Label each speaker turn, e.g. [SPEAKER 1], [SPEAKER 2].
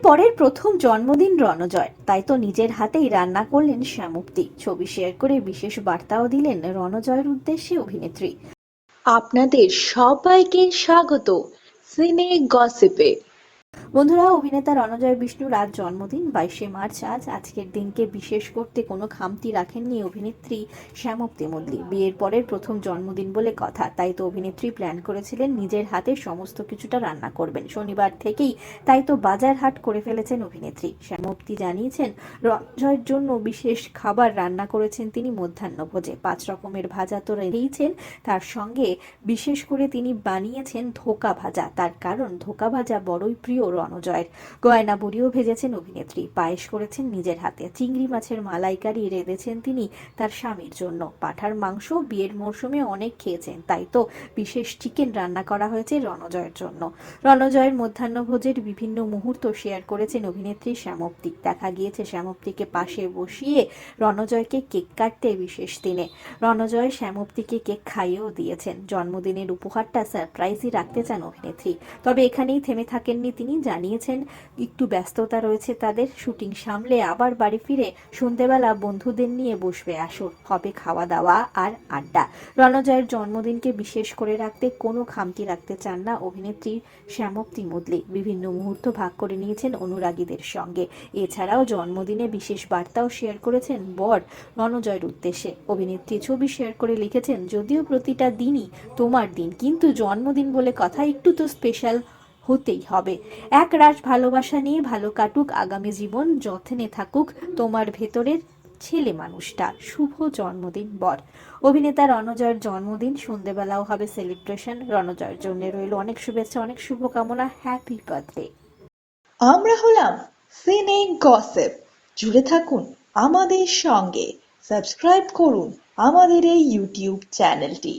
[SPEAKER 1] পরের প্রথম জন্মদিন রণজয়, তাই তো নিজের হাতেই রান্না করলেন শ্যামপ্তি। ছবি শেয়ার করে বিশেষ বার্তাও দিলেন রণজয়ের উদ্দেশ্যে অভিনেত্রী।
[SPEAKER 2] আপনাদের সবাইকে স্বাগত সিনে গসিপে।
[SPEAKER 1] বন্ধুরা, অভিনেতা রণজয় বিষ্ণুর আজ জন্মদিন 22শে মার্চ। আজকের দিনকে বিশেষ করতে কোনো খামতি রাখেননি অভিনেত্রী শ্যামপ্তি মল্লিক। বিয়ের পরের প্রথম জন্মদিন বলে কথা, তাই তো অভিনেত্রী প্ল্যান করেছিলেন নিজের হাতে সমস্ত কিছুটা রান্না করবেন শনিবার থেকেই। তাই তো বাজার হাট করে ফেলেছেন অভিনেত্রী। শ্যামপ্তি জানিয়েছেন রণজয়ের জন্য বিশেষ খাবার রান্না করেছেন তিনি মধ্যাহ্নভোজে। 5 রকমের ভাজা তো রেখেইছেন, তার সঙ্গে বিশেষ করে তিনি বানিয়েছেন ধোকা ভাজা। তার কারণ ধোকা ভাজা বড়ই প্রিয় রণজয়ের। গয়না বড়িও ভেজেছেন অভিনেত্রী, পায়েস করেছেন নিজের হাতে, চিংড়ি মাছের মালাইকারি রেঁধেছেন তিনি তার স্বামীর জন্য। পাঁঠার মাংস বিয়ের মরশুমে অনেক খেয়েছেন, তাই তো বিশেষ চিকেন রান্না করা হয়েছে রণজয়ের জন্য। রণজয়ের মধ্যাহ্নভোজের বিভিন্ন মুহূর্ত শেয়ার করেছেন অভিনেত্রী শ্যামপ্তি। দেখা গিয়েছে শ্যামপ্তিকে পাশে বসিয়ে রণজয়কে কেক কাটতে বিশেষ দিনে। রণজয় শ্যামপ্তিকে কেক খাইয়েও দিয়েছেন। জন্মদিনের উপহারটা সারপ্রাইজই রাখতে চান অভিনেত্রী। তবে এখানেই থেমে থাকেননি তিনি, জানিয়েছেন একটু ব্যস্ততা রয়েছে তাদের। শুটিং সামলে আবার বাড়ি ফিরে সন্ধেবেলা বন্ধুদের নিয়ে বসবে আসর, হবে খাওয়া দাওয়া আর আড্ডা। রণজয়ের জন্মদিনকে বিশেষ করে রাখতে কোনো খামতি রাখতে চান না অভিনেত্রী শ্যামপ্তি মল্লিক। বিভিন্ন মুহূর্ত ভাগ করে নিয়েছেন অনুরাগীদের সঙ্গে। এছাড়াও জন্মদিনে বিশেষ বার্তাও শেয়ার করেছেন বর রণজয়ের উদ্দেশ্যে। অভিনেত্রী ছবি শেয়ার করে লিখেছেন, যদিও প্রতিটা দিনই তোমার দিন, কিন্তু জন্মদিন বলে কথা, একটু তো স্পেশাল হতেই হবে। এক রাশ ভালোবাসা নিয়ে ভালো কাটুক আগামী জীবন, যত্নে থাকুক তোমার ভেতরের ছেলে মানুষটা। শুভ জন্মদিন বর। অভিনেতা রণজয়ের জন্মদিন, সন্ধ্যেবেলাও হবে সেলিব্রেশন। রণজয়ের জন্য রইল অনেক শুভেচ্ছা, অনেক শুভকামনা। Happy birthday.
[SPEAKER 2] আমরা হলাম সিনে গসিপ। জুড়ে থাকুন আমাদের সঙ্গে, সাবস্ক্রাইব করুন আমাদের এই ইউটিউব চ্যানেলটি।